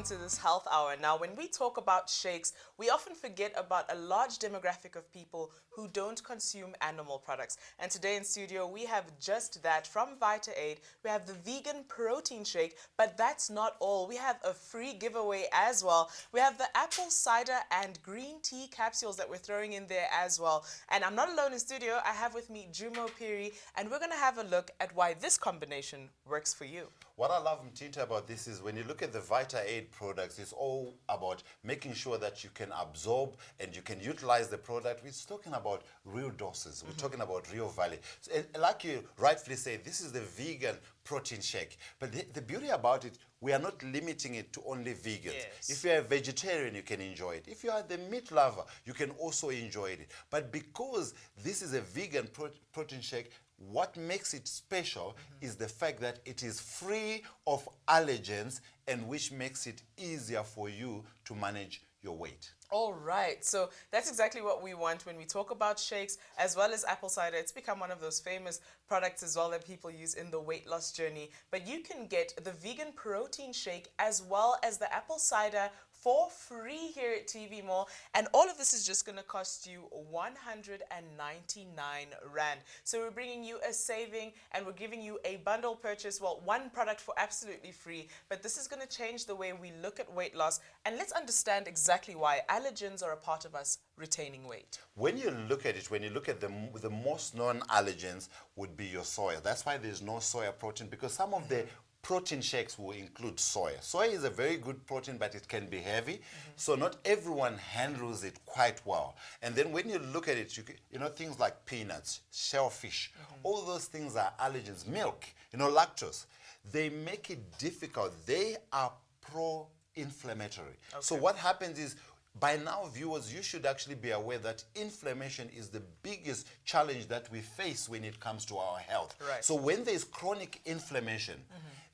to this health hour. Now, when we talk about shakes, we often forget about a large demographic of people who don't consume animal products. And today in studio, we have just that from Vita-Aid. We have the vegan protein shake, but that's not all. We have a free giveaway as well. We have the apple cider and green tea capsules that we're throwing in there as well. And I'm not alone in studio. I have with me Jumo Piri, and we're going to have a look at why this combination works for you. What I love, Mtinta, about this is when you look at the Vita-Aid products, it's all about making sure that you can absorb and you can utilize the product. We're talking about real doses. We're talking about real value. So, like you rightfully say, this is the vegan protein shake. But the beauty about it, we are not limiting it to only vegans. Yes. If you're a vegetarian, you can enjoy it. If you are the meat lover, you can also enjoy it. But because this is a vegan protein shake, what makes it special is the fact that it is free of allergens, and which makes it easier for you to manage your weight. All right, so that's exactly what we want when we talk about shakes as well as apple cider. It's become one of those famous products as well that people use in the weight loss journey. But you can get the vegan protein shake as well as the apple cider for free here at TV Mall. And all of this is just going to cost you 199 Rand. So we're bringing you a saving and we're giving you a bundle purchase. Well, one product for absolutely free. But this is going to change the way we look at weight loss. And let's understand exactly why allergens are a part of us retaining weight. When you look at it, when you look at the most known allergens would be your soya. That's why there's no soya protein, because some of the protein shakes will include soya. Soya is a very good protein, but it can be heavy. So not everyone handles it quite well. And then when you look at it, you know, things like peanuts, shellfish, all those things are allergens. Milk, you know, lactose, they make it difficult. They are pro-inflammatory. Okay. So what happens is, by now, viewers, you should actually be aware that inflammation is the biggest challenge that we face when it comes to our health. Right. So when there's chronic inflammation,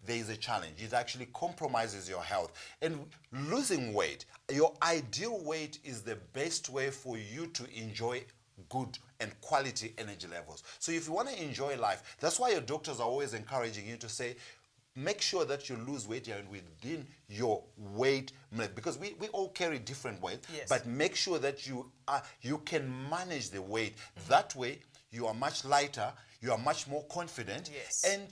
there is a challenge. It actually compromises your health. And losing weight, your ideal weight is the best way for you to enjoy good and quality energy levels. So if you want to enjoy life, that's why your doctors are always encouraging you to say, make sure that you lose weight and within your weight, because we all carry different weight, yes, but make sure that you can manage the weight. That way, you are much lighter, you are much more confident, yes, and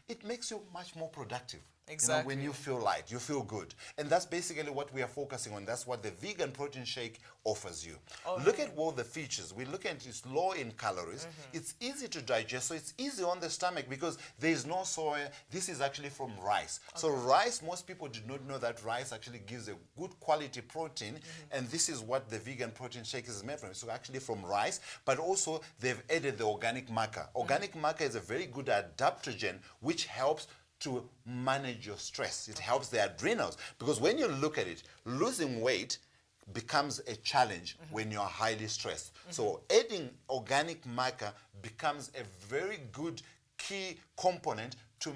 it makes you much more productive. Exactly. You know, when you feel light, you feel good. And that's basically what we are focusing on. That's what the vegan protein shake offers you. Look at all the features. We look at it's low in calories. It's easy to digest, so it's easy on the stomach because there is no soya. This is actually from rice. So rice, most people did not know that rice actually gives a good quality protein, and this is what the vegan protein shake is made from. So actually from rice, but also they've added the Organic Maca. Organic Maca is a very good adaptogen which helps to manage your stress. It helps the adrenals, because when you look at it, losing weight becomes a challenge when you're highly stressed. So adding Organic Maca becomes a very good key component to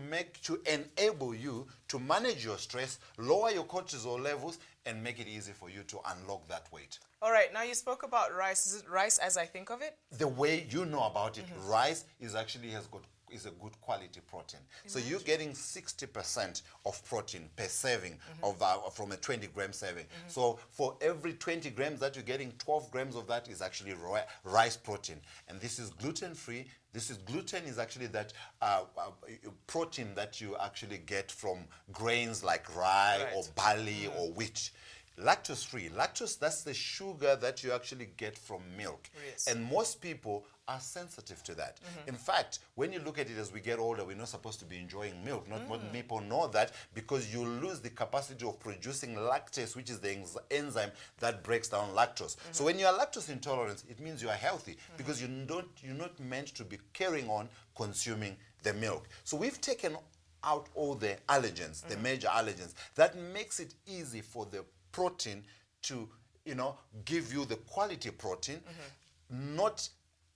enable you to manage your stress, lower your cortisol levels, and make it easy for you to unlock that weight. All right, now you spoke about rice. Is it rice as I think of it? The way you know about it, rice is actually is a good quality protein. So you're getting 60% of protein per serving from a 20-gram serving. So for every 20 grams that you're getting, 12 grams of that is actually rice protein. And this is gluten-free. Gluten is actually that protein that you actually get from grains like rye or barley or wheat. Lactose-free. Lactose, that's the sugar that you actually get from milk. Yes. And most people are sensitive to that. In fact, when you look at it as we get older, we're not supposed to be enjoying milk. Not many people know that, because you lose the capacity of producing lactase, which is the enzyme that breaks down lactose. So when you are lactose intolerant, it means you are healthy, because you're not meant to be carrying on consuming the milk. So we've taken out all the allergens, the major allergens. That makes it easy for the protein to, give you the quality protein, not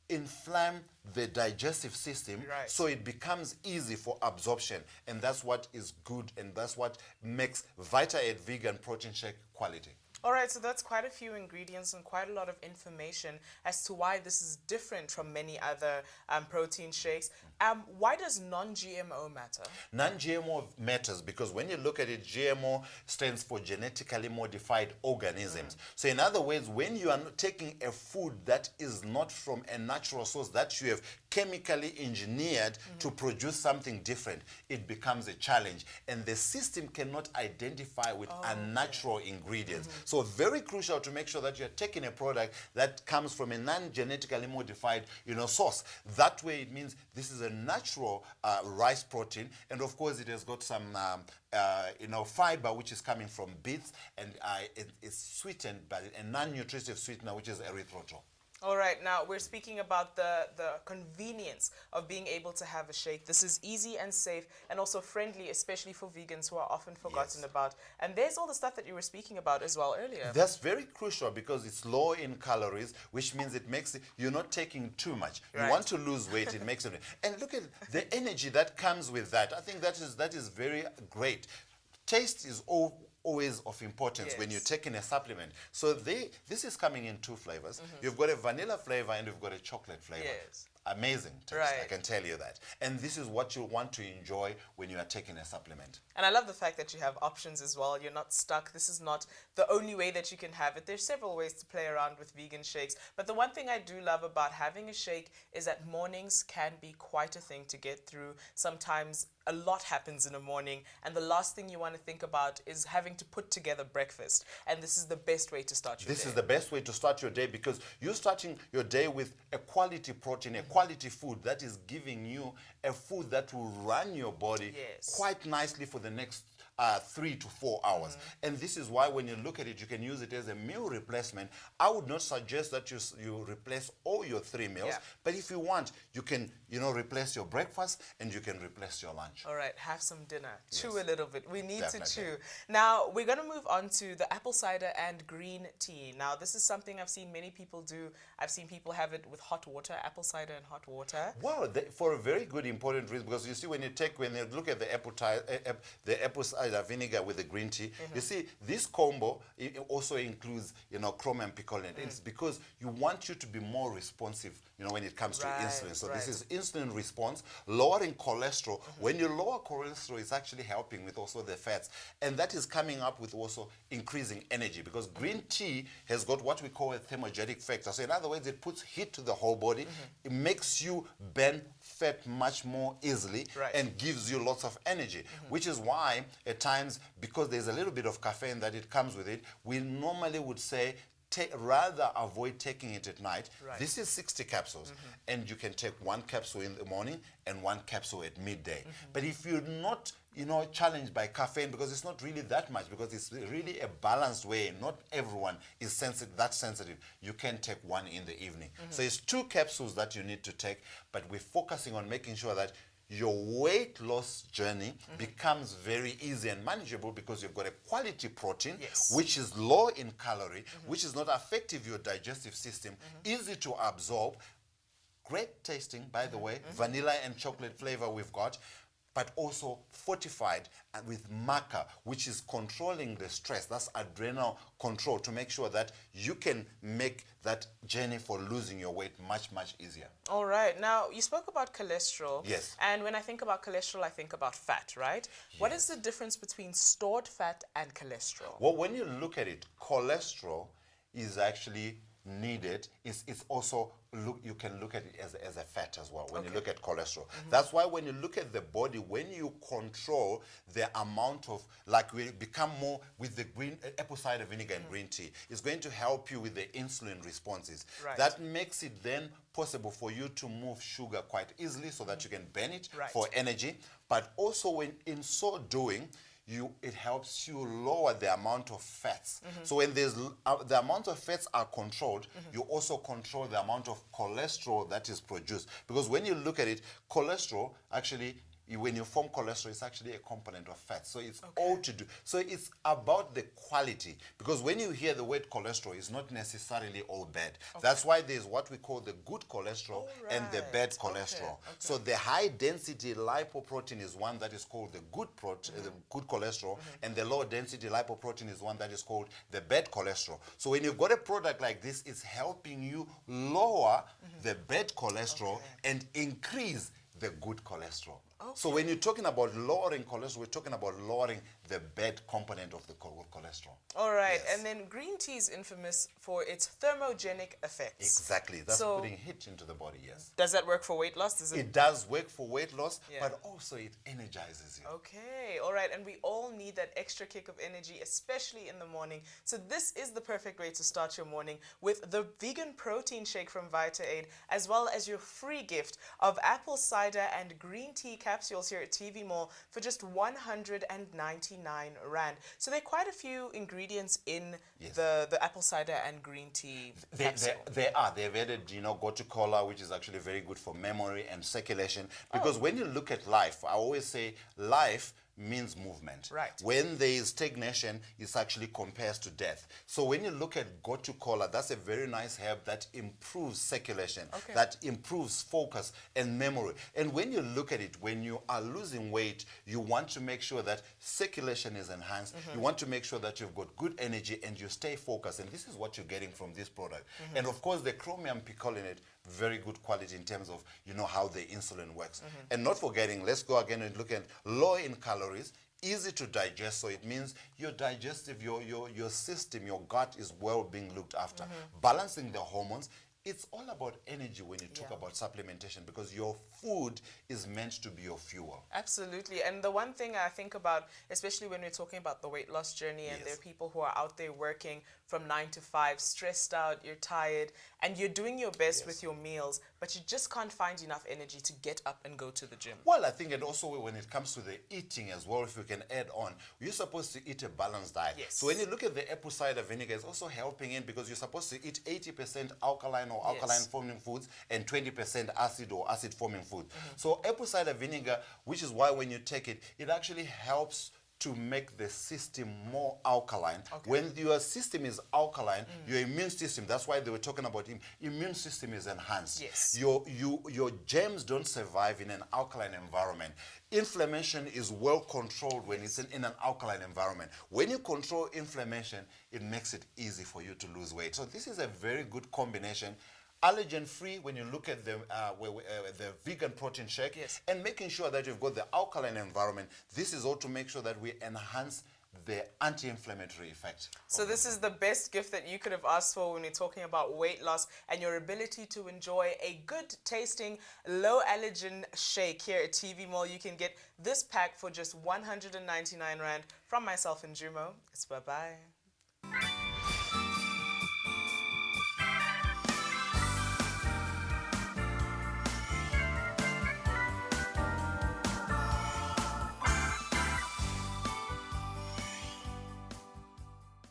inflame the digestive system, so it becomes easy for absorption. And that's what is good, and that's what makes Vita-Aid Vegan Protein Shake quality. All right, so that's quite a few ingredients and quite a lot of information as to why this is different from many other protein shakes. Why does non-GMO matter? Non-GMO matters because when you look at it, GMO stands for genetically modified organisms. So in other words, when you are taking a food that is not from a natural source, that you have chemically engineered to produce something different, it becomes a challenge. And the system cannot identify with unnatural ingredients. So very crucial to make sure that you're taking a product that comes from a non-genetically modified, source. That way it means this is a natural rice protein, and of course it has got some, fiber which is coming from beets, and it's sweetened by a non-nutritive sweetener which is erythritol. All right, now we're speaking about the convenience of being able to have a shake. This is easy and safe and also friendly, especially for vegans who are often forgotten about. And there's all the stuff that you were speaking about as well earlier. That's very crucial because it's low in calories, which means it makes it, you're not taking too much. Right. You want to lose weight, it makes it. And look at the energy that comes with that. I think that is very great. Taste is always of importance when you're taking a supplement. So this is coming in two flavors. You've got a vanilla flavor and you've got a chocolate flavor. Yes. Amazing taste, Right. I can tell you that. And this is what you want to enjoy when you are taking a supplement. And I love the fact that you have options as well. You're not stuck. This is not the only way that you can have it. There's several ways to play around with vegan shakes. But the one thing I do love about having a shake is that mornings can be quite a thing to get through. Sometimes a lot happens in the morning, and the last thing you want to think about is having to put together breakfast. And this is the best way to start your day. This is the best way to start your day because you're starting your day with a quality protein, a quality food that is giving you a food that will run your body quite nicely for the next 3 to 4 hours. And this is why when you look at it, you can use it as a meal replacement. I would not suggest that you replace all your 3 meals, but if you want, you can, replace your breakfast and you can replace your lunch. All right, have some dinner. Chew a little bit. We need to chew. Definitely. Now, we're going to move on to the apple cider and green tea. Now, this is something I've seen many people do. I've seen people have it with hot water, apple cider and hot water. Wow, for a very good, important reason, because you see when you look at the apple cider vinegar with the green tea, you see this combo it also includes, chromium picolinate. It's because you want you to be more responsive, when it comes to insulin. So this is insulin response, lowering cholesterol. When you lower cholesterol, it's actually helping with also the fats. And that is coming up with also increasing energy because green tea has got what we call a thermogenic factor. So in other words, it puts heat to the whole body. It makes you burn fat much more easily and gives you lots of energy, which is why at times, because there's a little bit of caffeine that it comes with it, we normally would say rather avoid taking it at night. This is 60 capsules, and you can take 1 capsule in the morning and 1 capsule at midday. But if you're not, challenged by caffeine, because it's not really that much, because it's really a balanced way. Not everyone is that sensitive. You can take 1 in the evening. So it's 2 capsules that you need to take, but we're focusing on making sure that your weight loss journey becomes very easy and manageable because you've got a quality protein, which is low in calorie, which is not affecting your digestive system, easy to absorb, great tasting, by the way, vanilla and chocolate flavor we've got, but also fortified with maca, which is controlling the stress. That's adrenal control to make sure that you can make that journey for losing your weight much, much easier. All right. Now, you spoke about cholesterol. Yes. And when I think about cholesterol, I think about fat, right? Yes. What is the difference between stored fat and cholesterol? Well, when you look at it, cholesterol is actually needed. It's also, you can look at it as a fat as well when you look at cholesterol. That's why when you look at the body, when you control the amount of, like we become more with the green apple cider vinegar and green tea, it's going to help you with the insulin responses. That makes it then possible for you to move sugar quite easily so that you can burn it for energy. But also when in so doing, it helps you lower the amount of fats. So when there's the amount of fats are controlled, you also control the amount of cholesterol that is produced. Because when you look at it, cholesterol actually when you form cholesterol, it's actually a component of fat. So it's all to do. So it's about the quality, because when you hear the word cholesterol, it's not necessarily all bad. That's why there's what we call the good cholesterol and the bad cholesterol. So the high density lipoprotein is one that is called the good the good cholesterol, and the low density lipoprotein is one that is called the bad cholesterol. So when you've got a product like this, it's helping you lower the bad cholesterol and increase the good cholesterol. So when you're talking about lowering cholesterol, we're talking about lowering the bad component of the cholesterol. All right, and then green tea is infamous for its thermogenic effects. Exactly, that's putting heat into the body, Does that work for weight loss? It does work for weight loss, but also it energizes you. Okay, all right, and we all need that extra kick of energy, especially in the morning. So this is the perfect way to start your morning with the vegan protein shake from Vita-Aid, as well as your free gift of apple cider and green tea capsules here at TV Mall for just 199 Rand. So there are quite a few ingredients in the apple cider and green tea capsule. They've added, gotu kola, which is actually very good for memory and circulation. Because when you look at life, I always say life means movement. Right. When there is stagnation, it actually compares to death. So when you look at gotu kola, that's a very nice herb that improves circulation, that improves focus and memory. And when you look at it, when you are losing weight, you want to make sure that circulation is enhanced. You want to make sure that you've got good energy and you stay focused. And this is what you're getting from this product. And of course, the chromium picolinate, very good quality in terms of how the insulin works. And not forgetting, let's go again and look at low in calories, easy to digest. So it means your digestive, your system, your gut is well being looked after. Balancing the hormones. It's all about energy when you talk about supplementation, because your food is meant to be your fuel. Absolutely. And the one thing I think about, especially when we're talking about the weight loss journey, and there are people who are out there working from 9 to 5, stressed out, you're tired, and you're doing your best with your meals, but you just can't find enough energy to get up and go to the gym. Well, I think, and also when it comes to the eating as well, if you can add on, you're supposed to eat a balanced diet. So when you look at the apple cider vinegar, it's also helping in, because you're supposed to eat 80% alkaline or alkaline forming foods and 20% acid or acid forming food. So apple cider vinegar, which is why when you take it, it actually helps to make the system more alkaline. When your system is alkaline, your immune system, that's why they were talking about immune system is enhanced. Your germs don't survive in an alkaline environment. Inflammation is well controlled when it's in an alkaline environment. When you control inflammation, it makes it easy for you to lose weight. So this is a very good combination. Allergen-free when you look at the vegan protein shake, and making sure that you've got the alkaline environment. This is all to make sure that we enhance the anti-inflammatory effect. So this is the best gift that you could have asked for when we're talking about weight loss and your ability to enjoy a good tasting, low allergen shake here at TV Mall. You can get this pack for just 199 Rand from myself and Jumo. It's bye-bye.